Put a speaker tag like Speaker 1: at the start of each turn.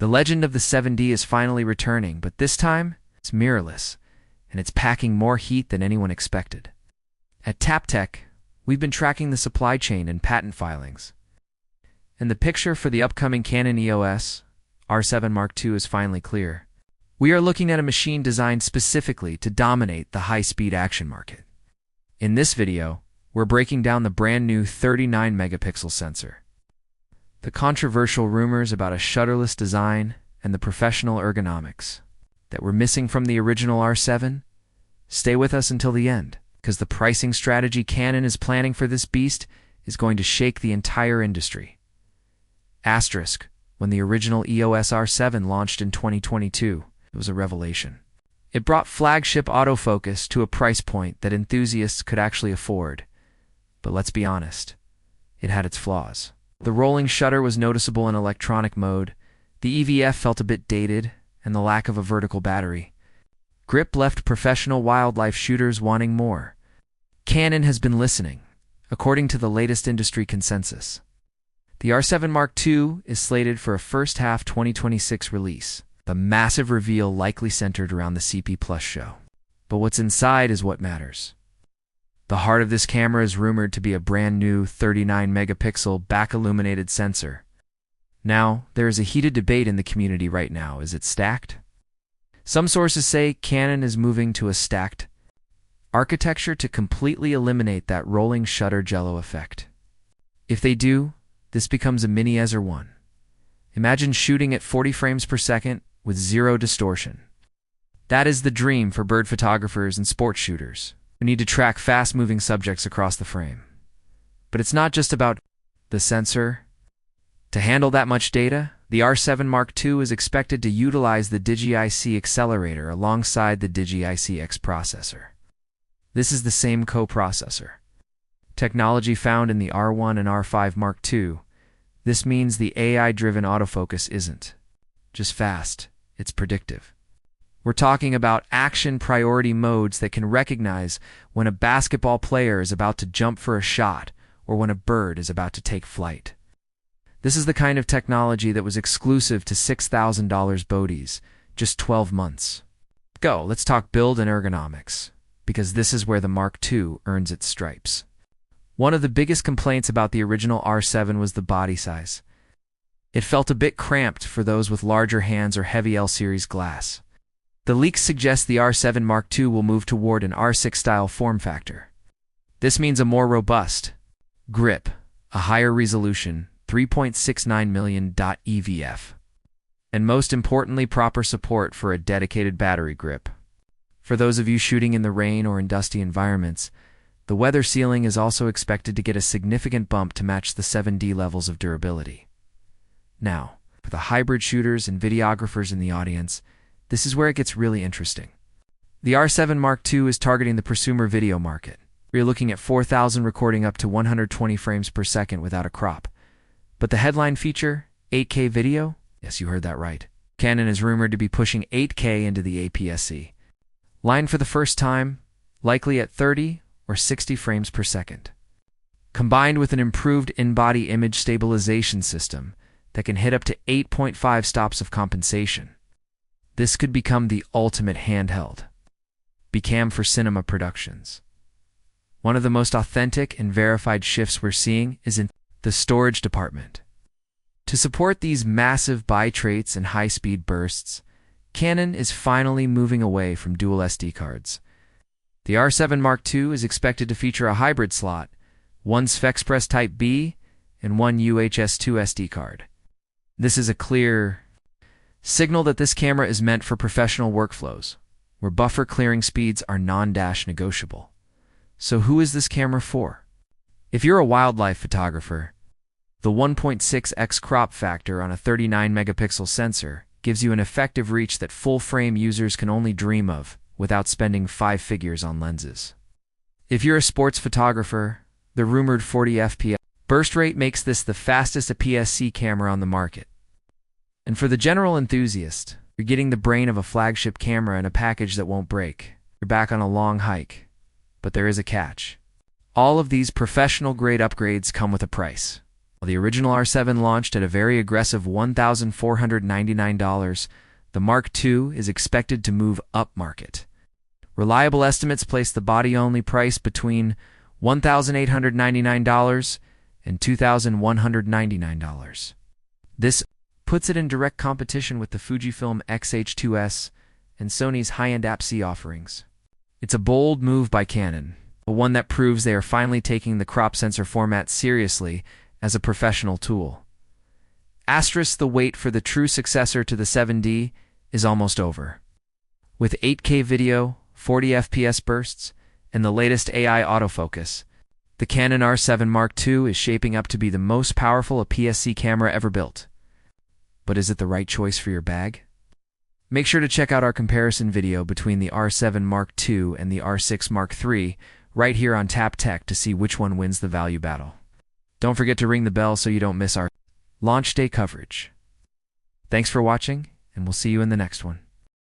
Speaker 1: The legend of the 7D is finally returning, but this time, it's mirrorless, and it's packing more heat than anyone expected. At TapTech, we've been tracking the supply chain and patent filings. And the picture for the upcoming Canon EOS R7 Mark II is finally clear. We are looking at a machine designed specifically to dominate the high-speed action market. In this video, we're breaking down the brand new 39-megapixel sensor. The controversial rumors about a shutterless design and the professional ergonomics that were missing from the original R7? Stay with us until the end, because the pricing strategy Canon is planning for this beast is going to shake the entire industry. Asterisk, when the original EOS R7 launched in 2022, it was a revelation. It brought flagship autofocus to a price point that enthusiasts could actually afford. But let's be honest, it had its flaws. The rolling shutter was noticeable in electronic mode, the EVF felt a bit dated, and the lack of a vertical battery. Grip left professional wildlife shooters wanting more. Canon has been listening, according to the latest industry consensus. The R7 Mark II is slated for a first-half 2026 release, the massive reveal likely centered around the CP Plus show. But what's inside is what matters. The heart of this camera is rumored to be a brand new 39-megapixel back-illuminated sensor. Now, there is a heated debate in the community right now. Is it stacked? Some sources say Canon is moving to a stacked architecture to completely eliminate that rolling shutter jello effect. If they do, this becomes a mini EOS R1. Imagine shooting at 40 frames per second with zero distortion. That is the dream for bird photographers and sports shooters who need to track fast-moving subjects across the frame. But it's not just about the sensor. To handle that much data, the R7 Mark II is expected to utilize the DIGIC Accelerator alongside the DIGIC X processor. This is the same coprocessor technology found in the R1 and R5 Mark II. This means the AI-driven autofocus isn't just fast, it's predictive. We're talking about action priority modes that can recognize when a basketball player is about to jump for a shot or when a bird is about to take flight. This is the kind of technology that was exclusive to $6,000 Bodies just 12 months ago. Let's talk build and ergonomics, because this is where the Mark II earns its stripes. One of the biggest complaints about the original R7 was the body size. It felt a bit cramped for those with larger hands or heavy L-series glass. The leaks suggest the R7 Mark II will move toward an R6-style form factor. This means a more robust grip, a higher resolution, 3.69 million EVF, and most importantly, proper support for a dedicated battery grip. For those of you shooting in the rain or in dusty environments, the weather sealing is also expected to get a significant bump to match the 7D levels of durability. Now, for the hybrid shooters and videographers in the audience, this is where it gets really interesting. The R7 Mark II is targeting the prosumer video market. We're looking at 4,000 recording up to 120 frames per second without a crop. But the headline feature, 8K video? Yes, you heard that right. Canon is rumored to be pushing 8K into the APS-C line for the first time, likely at 30 or 60 frames per second. Combined with an improved in-body image stabilization system that can hit up to 8.5 stops of compensation. This could become the ultimate handheld Bcam for cinema productions. One of the most authentic and verified shifts we're seeing is in the storage department. To support these massive bitrates and high-speed bursts, Canon is finally moving away from dual SD cards. The R7 Mark II is expected to feature a hybrid slot, one SFexpress Type B and one UHS-2 SD card. This is a clear signal that this camera is meant for professional workflows, where buffer clearing speeds are non-negotiable. So who is this camera for? If you're a wildlife photographer, the 1.6x crop factor on a 39-megapixel sensor gives you an effective reach that full-frame users can only dream of without spending 5 figures on lenses. If you're a sports photographer, the rumored 40 FPS burst rate makes this the fastest APS-C camera on the market. And for the general enthusiast, you're getting the brain of a flagship camera in a package that won't break. You're back on a long hike. But there is a catch. All of these professional-grade upgrades come with a price. While the original R7 launched at a very aggressive $1,499, the Mark II is expected to move upmarket. Reliable estimates place the body-only price between $1,899 and $2,199. This puts it in direct competition with the Fujifilm X-H2S and Sony's high-end APS-C offerings. It's a bold move by Canon, but one that proves they are finally taking the crop sensor format seriously as a professional tool. The wait for the true successor to the 7D is almost over. With 8K video, 40 FPS bursts, and the latest AI autofocus, the Canon R7 Mark II is shaping up to be the most powerful APS-C camera ever built. But is it the right choice for your bag? Make sure to check out our comparison video between the R7 Mark II and the R6 Mark III right here on Tap Tech to see which one wins the value battle. Don't forget to ring the bell so you don't miss our launch day coverage. Thanks for watching, and we'll see you in the next one.